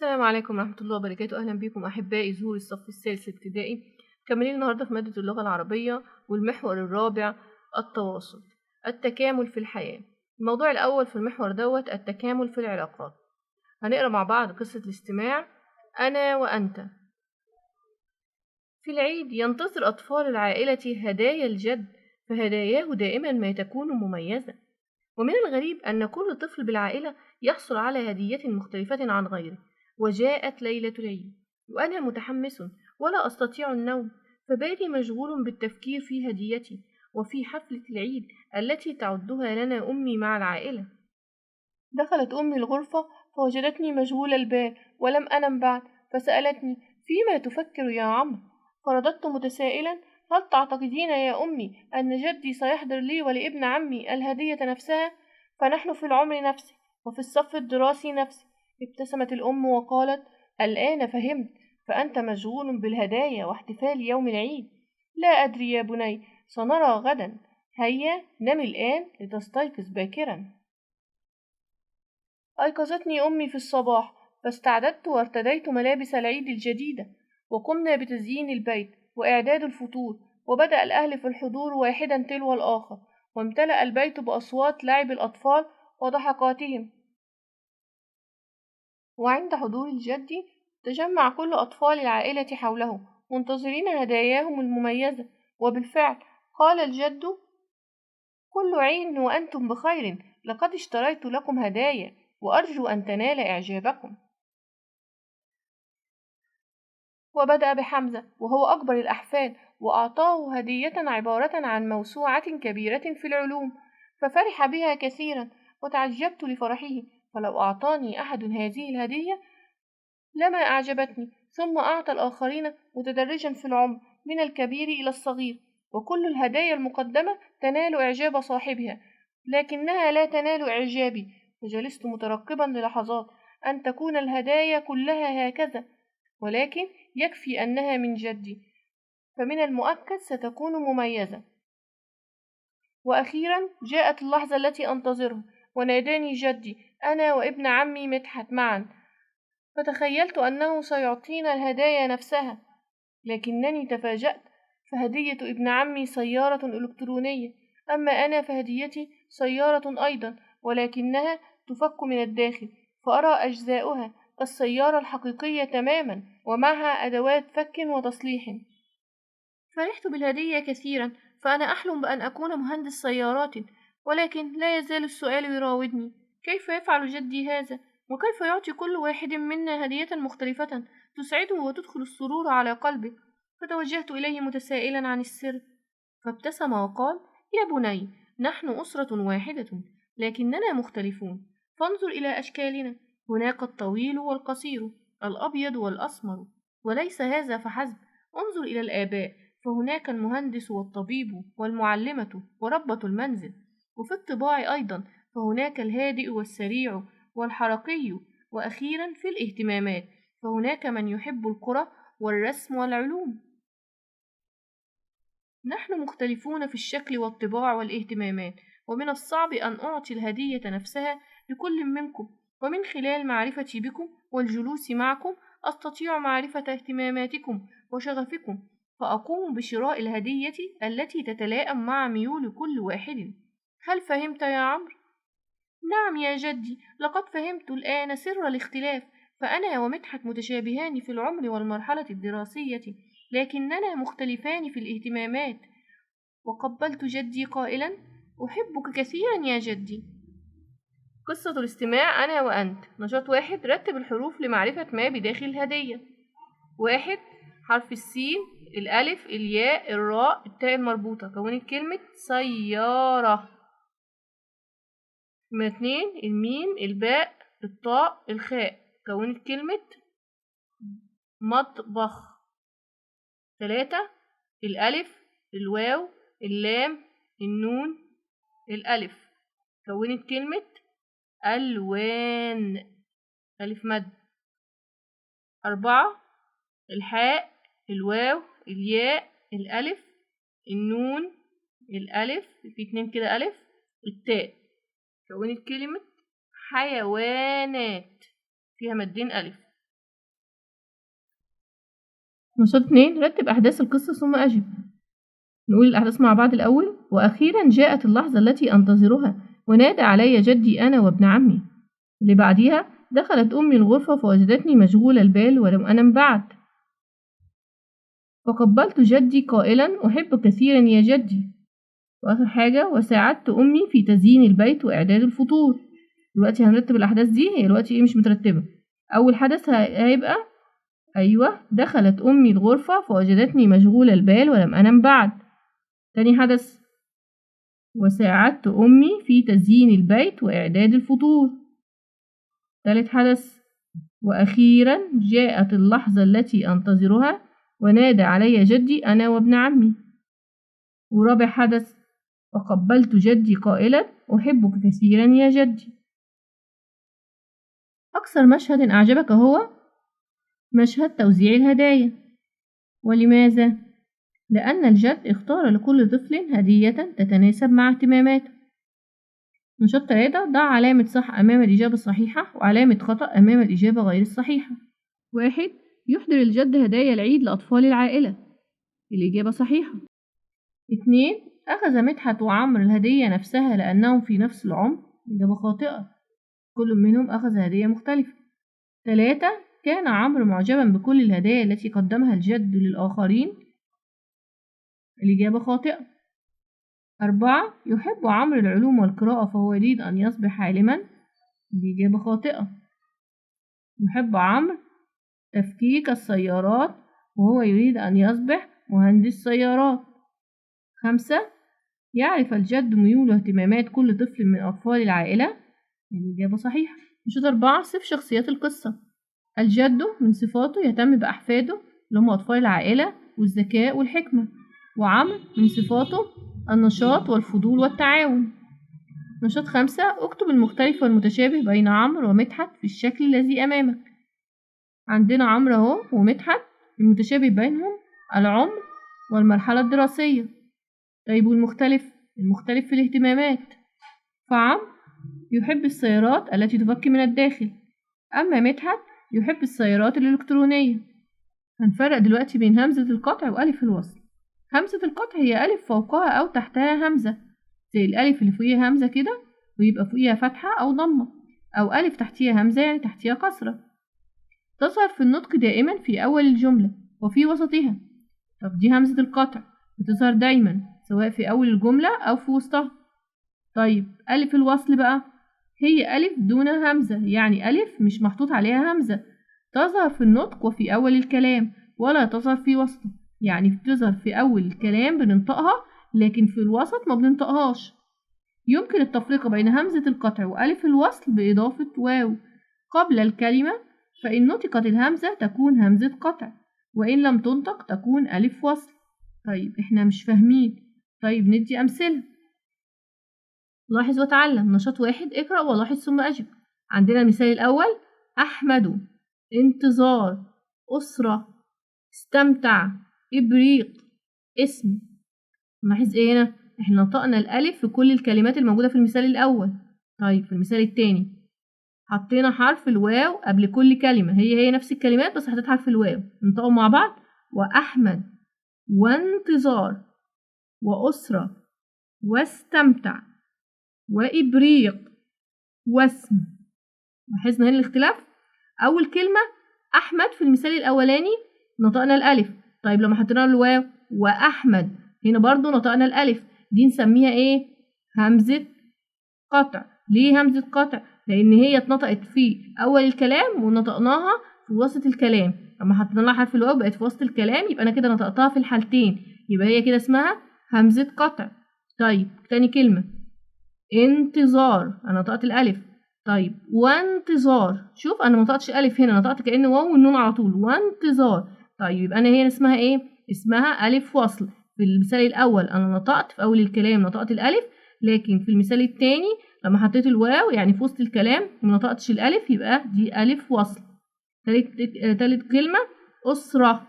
السلام عليكم ورحمة الله وبركاته. أهلا بكم أحبائي زهور الصف الثالث ابتدائي. مكملين النهاردة في مادة اللغة العربية والمحور الرابع التواصل، التكامل في الحياة. الموضوع الأول في المحور التكامل في العلاقات. هنقرأ مع بعض قصة الاستماع. أنا وأنت. في العيد ينتظر أطفال العائلة هدايا الجد، فهداياه دائما ما تكون مميزة، ومن الغريب أن كل طفل بالعائلة يحصل على هدية مختلفة عن غيره. وجاءت ليلة العيد وأنا متحمس ولا أستطيع النوم، فبالي مشغول بالتفكير في هديتي وفي حفلة العيد التي تعدها لنا أمي مع العائلة. دخلت أمي الغرفة فوجدتني مشغول البال ولم أنم بعد، فسألتني: فيما تفكر يا عمرو؟ فرددت متسائلا: هل تعتقدين يا أمي أن جدي سيحضر لي ولابن عمي الهدية نفسها؟ فنحن في العمر نفسه وفي الصف الدراسي نفسه. ابتسمت الأم وقالت: الآن فهمت، فأنت مشغول بالهدايا واحتفال يوم العيد. لا أدري يا بني، سنرى غدا. هيا نم الآن لتستيقظ باكرا. أيقظتني أمي في الصباح، فاستعددت وارتديت ملابس العيد الجديدة، وقمنا بتزيين البيت وإعداد الفطور، وبدأ الأهل في الحضور واحدا تلو الآخر، وامتلأ البيت بأصوات لعب الأطفال وضحكاتهم. وعند حضور الجد تجمع كل أطفال العائلة حوله منتظرين هداياهم المميزة، وبالفعل قال الجد: كل عين وأنتم بخير، لقد اشتريت لكم هدايا وأرجو أن تنال إعجابكم. وبدأ بحمزة وهو أكبر الأحفاد، وأعطاه هدية عبارة عن موسوعة كبيرة في العلوم، ففرح بها كثيرا وتعجبت لفرحه، فلو أعطاني أحد هذه الهدية لما أعجبتني. ثم أعطى الآخرين متدرجا في العمر من الكبير إلى الصغير، وكل الهدايا المقدمة تنال إعجاب صاحبها، لكنها لا تنال إعجابي. وجلست مترقبا للحظات أن تكون الهدايا كلها هكذا، ولكن يكفي أنها من جدي، فمن المؤكد ستكون مميزة. وأخيرا جاءت اللحظة التي أنتظرها، وناداني جدي أنا وابن عمي مدحت معا، فتخيلت أنه سيعطينا الهدايا نفسها، لكنني تفاجأت، فهدية ابن عمي سيارة إلكترونية، أما أنا فهديتي سيارة أيضا، ولكنها تفك من الداخل، فأرى أجزاؤها كالسيارة الحقيقية تماما، ومعها أدوات فك وتصليح. فرحت بالهدية كثيرا، فأنا أحلم بأن أكون مهندس سيارات، ولكن لا يزال السؤال يراودني: كيف يفعل جدي هذا؟ وكيف يعطي كل واحد منا هدية مختلفة تسعده وتدخل السرور على قلبه؟ فتوجهت إليه متسائلا عن السر، فابتسم وقال: يا بني، نحن أسرة واحدة لكننا مختلفون، فانظر إلى أشكالنا، هناك الطويل والقصير، الأبيض والأسمر، وليس هذا فحسب، انظر إلى الآباء، فهناك المهندس والطبيب والمعلمة وربة المنزل، وفي الطباع أيضا فهناك الهادئ والسريع والحركي، وأخيرا في الاهتمامات فهناك من يحب القرى والرسم والعلوم. نحن مختلفون في الشكل والطباع والاهتمامات، ومن الصعب أن أعطي الهدية نفسها لكل منكم، ومن خلال معرفتي بكم والجلوس معكم أستطيع معرفة اهتماماتكم وشغفكم، فأقوم بشراء الهدية التي تتلائم مع ميول كل واحد. هل فهمت يا عمرو؟ نعم يا جدي، لقد فهمت الآن سر الاختلاف، فأنا ومدحت متشابهان في العمر والمرحلة الدراسية، لكننا مختلفان في الاهتمامات. وقبلت جدي قائلا: أحبك كثيرا يا جدي. قصة الاستماع أنا وأنت. نشاط 1: رتب الحروف لمعرفة ما بداخل الهدية. 1: حرف السين، الألف، الياء، الراء، التاء المربوطة. كونت كلمة سيارة. 2: الميم، الباء، الطاء، الخاء. كونت كلمة مطبخ. 3: الألف، الواو، اللام، النون، الألف. كونت كلمة ألوان. ألف مد. 4: الحاء، الواو، الياء، الألف، النون، الألف، في 2 كده ألف، التاء. كونت كلمة حيوانات، فيها مدين ألف. نشاط 2 رتب أحداث القصة ثم أجب. نقول الأحداث مع بعض الأول. وأخيرا جاءت اللحظة التي أنتظرها ونادى علي جدي أنا وابن عمي. اللي بعديها دخلت أمي الغرفة فوجدتني مشغول البال ولم أنم بعد. فقبلت جدي قائلا أحب كثيرا يا جدي. وآخر حاجة وساعدت أمي في تزيين البيت وإعداد الفطور. دلوقتي هنرتب الأحداث دي، هي دلوقتي مش مترتبة. أول حدث هيبقى أيوة دخلت أمي الغرفة فوجدتني مشغول البال ولم أنم بعد. تاني حدث وساعدت أمي في تزيين البيت وإعداد الفطور. تالت حدث وأخيرا جاءت اللحظة التي أنتظرها ونادى علي جدي أنا وابن عمي. ورابع حدث وقبلت جدي قائلا أحبك كثيرا يا جدي. أكثر مشهد أعجبك هو مشهد توزيع الهدايا. ولماذا؟ لأن الجد اختار لكل طفل هدية تتناسب مع اهتماماته. نشاط 3 ضع علامة صح أمام الإجابة الصحيحة وعلامة خطأ أمام الإجابة غير الصحيحة. 1 يحضر الجد هدايا العيد لأطفال العائلة. الإجابة صحيحة. 2 أخذ مدحت وعمر الهدية نفسها لأنهم في نفس العمر. إجابة خاطئة، كل منهم أخذ هدية مختلفة. 3 كان عمرو معجبا بكل الهدايا التي قدمها الجد للآخرين. الإجابة خاطئة. 4 يحب عمرو العلوم والقراءة فهو يريد أن يصبح عالما. الإجابة خاطئة. يحب عمرو تفكيك السيارات وهو يريد أن يصبح مهندس سيارات. 5 يعرف الجد ميول واهتمامات كل طفل من أطفال العائلة. الإجابة صحيحة. نشاط 4 صف شخصيات القصة. الجد من صفاته يهتم بأحفاده اللي هم أطفال العائلة والذكاء والحكمة. وعمرو من صفاته النشاط والفضول والتعاون. نشاط 5 اكتب المختلف والمتشابه بين عمرو ومدحت في الشكل الذي أمامك. عندنا عمرو اهو ومدحت، المتشابه بينهم العمر والمرحلة الدراسية. طيب والمختلف؟ المختلف في الاهتمامات. فعمرو يحب السيارات التي تفك من الداخل، أما مدحت يحب السيارات الإلكترونية. هنفرق دلوقتي بين همزة القطع وألف الوصل. همزة القطع هي ألف فوقها أو تحتها همزة، زي الألف اللي فوقيها همزة كده ويبقى فوقيها فتحة أو ضمة، أو ألف تحتيها همزة يعني تحتيها كسرة. تظهر في النطق دائما في أول الجملة وفي وسطها. طب دي همزة القطع بتظهر دايما سواء في أول الجملة أو في وسطها. طيب ألف الوصل بقى هي ألف دون همزة، يعني ألف مش محطوط عليها همزة، تظهر في النطق وفي أول الكلام ولا تظهر في وسطه، يعني بتظهر في أول الكلام بننطقها لكن في الوسط ما بننطقهاش. يمكن التفرقة بين همزة القطع وألف الوصل بإضافة واو قبل الكلمة، فإن نطقت الهمزة تكون همزة قطع، وإن لم تنطق تكون ألف وصل. طيب إحنا مش فاهمين، طيب ندي أمثلة. لاحظ وتعلم. نشاط 1 اقرأ ولاحظ ثم أجب. عندنا المثال الأول أحمد، انتظار، أسرة، استمتع، إبريق، اسم. نلاحظ إيه هنا؟ إحنا نطقنا الألف في كل الكلمات الموجودة في المثال الأول. طيب في المثال التاني حطينا حرف الواو قبل كل كلمة، هي نفس الكلمات بس حطيت حرف الواو. ننطقهم مع بعض. وأحمد وانتظار وأسرة واستمتع وإبريق واسم. لاحظنا هنا الاختلاف. أول كلمة أحمد في المثال الأولاني نطقنا الألف، طيب لما حطينا الواو وأحمد هنا برضو نطقنا الألف، دي نسميها إيه؟ همزة قطع. ليه همزة قطع؟ لأن هي اتنطقت في أول الكلام ونطقناها في وسط الكلام، لما حطينا لها حرف الواو بقت في وسط الكلام، يبقى أنا كده نطقتها في الحالتين، يبقى هي كده اسمها همزة قطع. طيب تاني كلمة انتظار، أنا نطقت الألف. طيب وانتظار، شوف أنا منطقتش ألف هنا، نطقت كأن واو والنون على طول، وانتظار. طيب يبقى أنا هنا اسمها إيه؟ اسمها ألف وصل. في المثال الأول أنا نطقت في أول الكلام نطقت الألف، لكن في المثال التاني لما حطيت الواو يعني في وسط الكلام ومنطقتش الألف يبقى دي ألف وصل. تالت كلمة أسرة.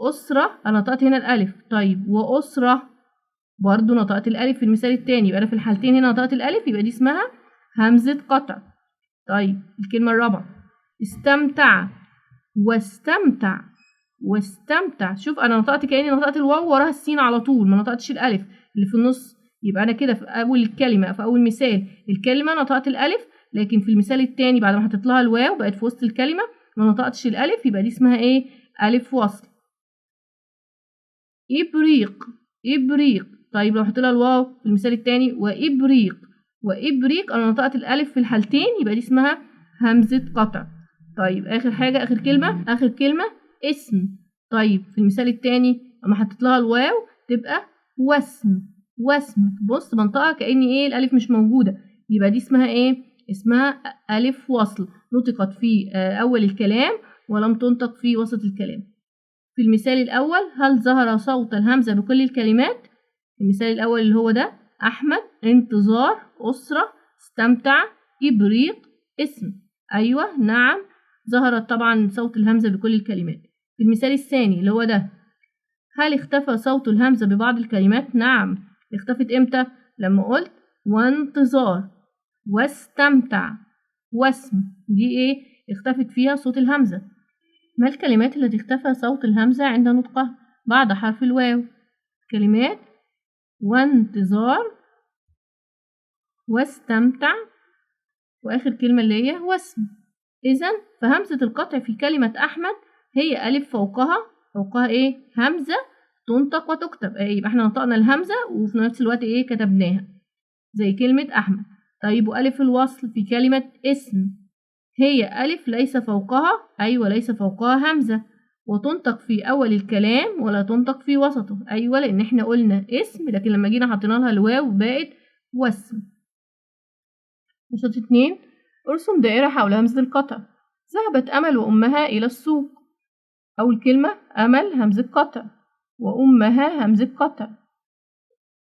أسرة أنا نطقت هنا الألف، طيب وأسرة برضو نطقت الألف في المثال التاني، يبقى أنا في الحالتين هنا نطقت الألف، يبقى دي اسمها همزة قطع. طيب الكلمة الرابعة استمتع واستمتع واستمتع. شوف انا نطقت كأني نطقت الواو وراها السين على طول، ما نطقتش الالف اللي في النص. يبقى انا كده في اول الكلمه، في اول مثال الكلمه نطقت الالف، لكن في المثال التاني بعد ما حطيت لها الواو بقت في وسط الكلمه ما نطقتش الالف، يبقى دي اسمها ايه؟ الف وصل. ابريق، ابريق. طيب لو حطيت لها الواو في المثال التاني وابريق، وابريق انا نطقت الالف في الحالتين، يبقى دي اسمها همزه قطع. طيب اخر حاجه، اخر كلمه اسم. طيب في المثال التاني اما حطيت لها الواو تبقى وسم، وسم. بص بنطقها كأني ايه الالف مش موجوده، يبقى دي اسمها ايه؟ اسمها الف وصل، نطقت في اول الكلام ولم تنطق في وسط الكلام. في المثال الأول هل ظهر صوت الهمزة بكل الكلمات؟ المثال الأول اللي هو ده، أحمد، انتظار، أسرة، استمتع، إبريق، اسم. أيوة نعم ظهرت طبعا صوت الهمزة بكل الكلمات. في المثال الثاني اللي هو ده، هل اختفى صوت الهمزة ببعض الكلمات؟ نعم. اختفت امتى؟ لما قلت وانتظار واستمتع واسم، دي ايه؟ اختفت فيها صوت الهمزة. ما الكلمات التي اختفى صوت الهمزة عند نطقها بعد حرف الواو؟ كلمات وانتظار واستمتع وآخر كلمة اللي هي واسم. إذن فهمزة القطع في كلمة أحمد هي ألف فوقها إيه؟ همزة تنطق وتكتب. يبقى احنا نطقنا الهمزة وفي نفس الوقت إيه؟ كتبناها زي كلمة أحمد. طيب وألف الوصل في كلمة اسم هي ألف ليس فوقها، أيوة ليس فوقها همزة، وتنطق في أول الكلام ولا تنطق في وسطه. أيوة لأن احنا قلنا اسم، لكن لما جينا حطينا لها الواو بقت وسم. نشاط 2، ارسم دائرة حول همزة القطع. ذهبت أمل وأمها إلى السوق. أول كلمة أمل همزة قطع، وأمها همزة قطع،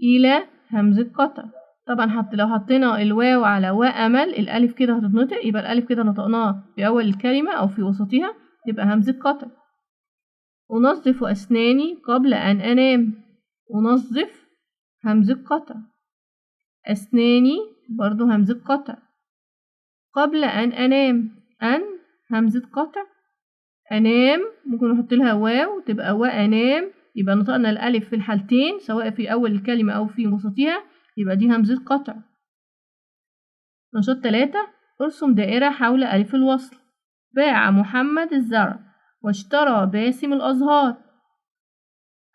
إلى همزة قطع. طبعا لو حطينا الواو على وأمل الألف كده هتتنطق، يبقى الألف كده نطقناها في أول الكلمة أو في وسطها تبقى همزة قطع. أنظف أسناني قبل أن أنام. أنظف همزة قطع، أسناني برضو همزة قطع، قبل أن أنام أن همزة قطع، أنام ممكن نحط لها واو تبقى وأنام، يبقى نطقنا الألف في الحالتين سواء في أول الكلمة أو في وسطها، يبقى دي همزة قطع. نشاط 3، ارسم دائرة حول ألف الوصل. باع محمد الزرع واشترى باسم الأزهار.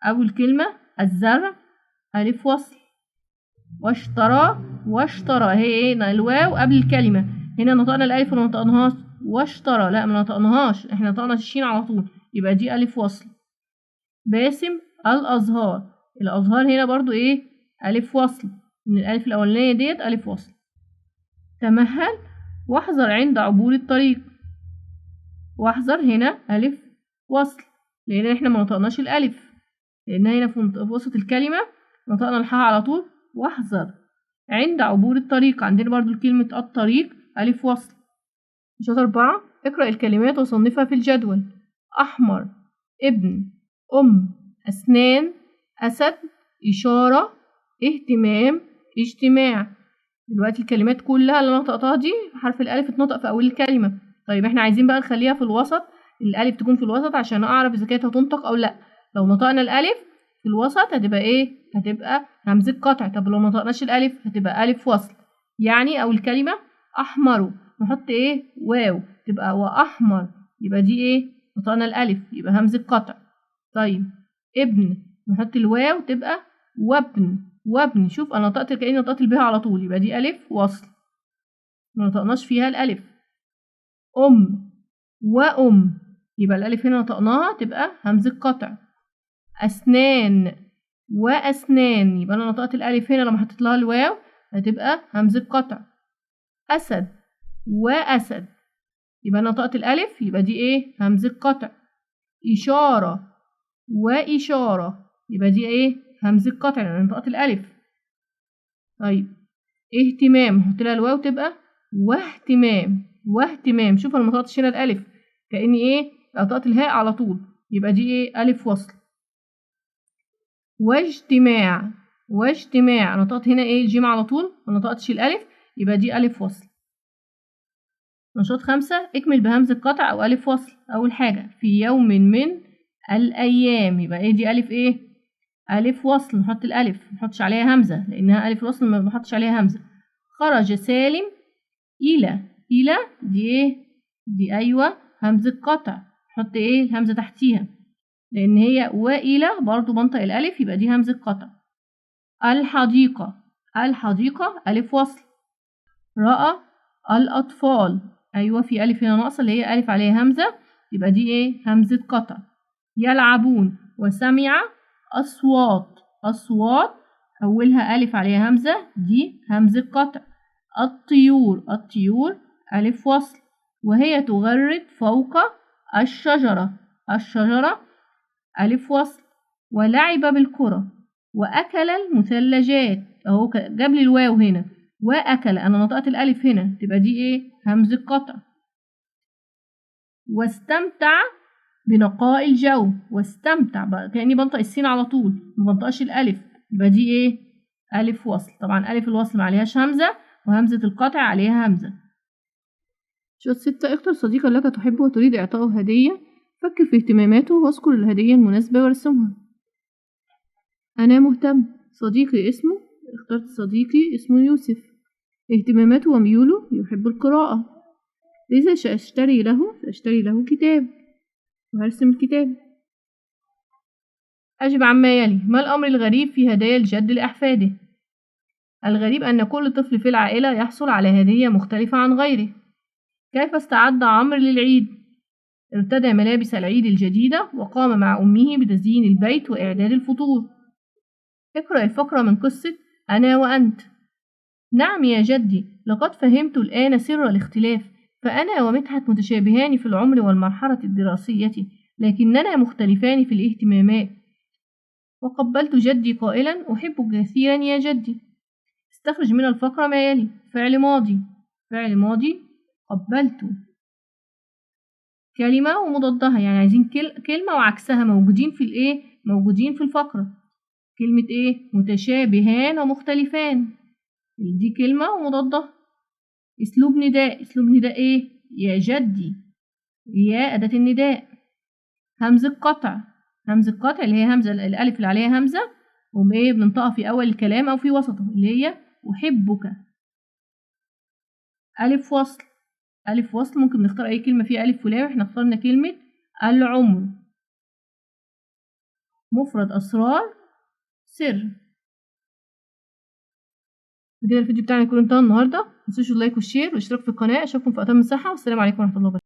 أول كلمة الزرع ألف وصل، واشترى هي ايه؟ الواو قبل الكلمة، هنا نطقنا الألف ولا نطقناهاش؟ واشترى لا ما نطقناهاش، احنا نطقنا الشين على طول، يبقى دي ألف وصل. باسم الأزهار، الأزهار هنا برضو ايه؟ ألف وصل، من الألف الأولانية ديت ألف وصل. تمهل واحذر عند عبور الطريق. واحذر هنا ألف وصل، لأن احنا ما نطقناش الألف، لأن هنا في وسط الكلمة نطقنا الحاء على طول. واحذر عند عبور الطريق، عندنا برضو كلمة الطريق ألف وصل. نشاط 4، اقرأ الكلمات وصنفها في الجدول. أحمر، ابن، أسنان، أسد، إشارة، اهتمام، اجتماع. دلوقتي الكلمات كلها اللي انا نطقتها دي حرف الألف اتنطق في أول الكلمة. طيب احنا عايزين بقى نخليها في الوسط، الألف تكون في الوسط عشان أعرف إذا كانت هتنطق أو لأ. لو نطقنا الألف في الوسط هتبقى ايه؟ هتبقى همزة قطع. طب لو نطقناش الألف هتبقى ألف وصل. يعني أول كلمة أحمر نحط ايه؟ واو تبقى وأحمر، يبقى دي ايه؟ نطقنا الألف يبقى همزة قطع. طيب ابن نحط الواو تبقى وابن. شوف انا نطقت كأني نطقت الباء على طول، يبقى دي ألف وصل ما نطقناش فيها الألف. وأم يبقى الألف هنا نطقناها تبقى همزة قطع. أسنان وأسنان يبقى أنا نطقت الألف هنا لما حطيت لها الواو هتبقى همزة قطع. أسد وأسد يبقى أنا نطقت الألف يبقى دي إيه؟ همزة قطع. إشارة وإشارة يبقى دي إيه؟ همزة قطع لأن أنا نطقت الألف. طيب اهتمام نحط لها الواو تبقى واهتمام. شوف انا ما نطقتش هنا الالف كاني ايه؟ نطقت الهاء على طول، يبقى دي ايه؟ الف وصل. واجتماع انا نطقت هنا ايه؟ الجيم على طول ما نطقتش الالف، يبقى دي الف وصل. نشاط 5، اكمل بهمزة قطع او الف وصل. اول حاجة في يوم من الأيام. يبقى ايه دي؟ ألف ايه؟ ألف وصل، نحط الألف، منحطش عليها همزة لأنها ألف الوصل ما بنحطش عليها همزة. خرج سالم إلى. إلى دي ايه؟ دي أيوة همزة قطع، نحط ايه الهمزة تحتيها لأن هي وإلى برضو بنطق الألف، يبقى دي همزة قطع. الحديقة. الحديقة ألف وصل. رأى الأطفال، أيوة في ألف هنا ناقصة اللي هي ألف عليها همزة، يبقى دي إيه؟ همزة قطع. يلعبون. وسمع أصوات. أصوات أولها ألف عليها همزة، دي همزة قطع. الطيور. الطيور ألف وصل. وهي تغرد فوق الشجرة. الشجرة ألف وصل. ولعب بالكرة. وأكل المثلجات، أهو جاب لي الواو هنا، وأكل أنا نطقت الألف هنا، تبقى دي إيه؟ همزة قطع. واستمتع بنقاء الجو. واستمتع بقى كأني بنطق السين على طول، ما بنطقش الألف، يبقى دي إيه؟ ألف وصل. طبعا ألف الوصل ما عليهاش همزة، وهمزة القطع عليها همزة. شوط 6. اختر صديقا لك تحبه وتريد إعطائه هدية، فكر في اهتماماته واذكر الهدية المناسبة وارسمها. أنا مهتم. صديقي اسمه، اخترت صديقي اسمه يوسف. اهتماماته وميوله يحب القراءة، لذا سأشتري له كتاب، وهرسم الكتاب. أجب عما يلي. ما الأمر الغريب في هدايا الجد لأحفاده؟ الغريب أن كل طفل في العائلة يحصل على هدية مختلفة عن غيره. كيف استعد عمرو للعيد؟ ارتدى ملابس العيد الجديدة وقام مع أمه بتزيين البيت وإعداد الفطور. اقرأ الفقرة من قصة أنا وأنت. نعم يا جدي، لقد فهمت الآن سر الاختلاف، فأنا ومدحت متشابهان في العمر والمرحلة الدراسية، لكننا مختلفان في الاهتمامات. وقبلت جدي قائلا أحبك كثيرا يا جدي. استخرج من الفقرة ما يلي. فعل ماضي. فعل ماضي قبلت. كلمة ومضادها، يعني عايزين كلمة وعكسها موجودين في الايه؟ موجودين في الفقرة. كلمة ايه؟ متشابهان ومختلفان، دي كلمة ومضادها. اسلوب نداء. اسلوب نداء ايه؟ يا جدي. يا أداة النداء. همزة قطع. همزة قطع اللي هي همزة الألف اللي عليها همزة وإيه بننطقها في أول الكلام أو في وسطه، اللي هي أحبك. ألف وصل. ألف وصل ممكن نختار أي كلمة فيها ألف ولام، احنا اخترنا كلمة العمر. مفرد أسرار سر. كده الفيديو بتاعنا يكون انتهى النهارده. متنسوش اللايك والشير والاشتراك في القناة. اشوفكم في أتم الصحة، والسلام عليكم ورحمة الله وبركاته.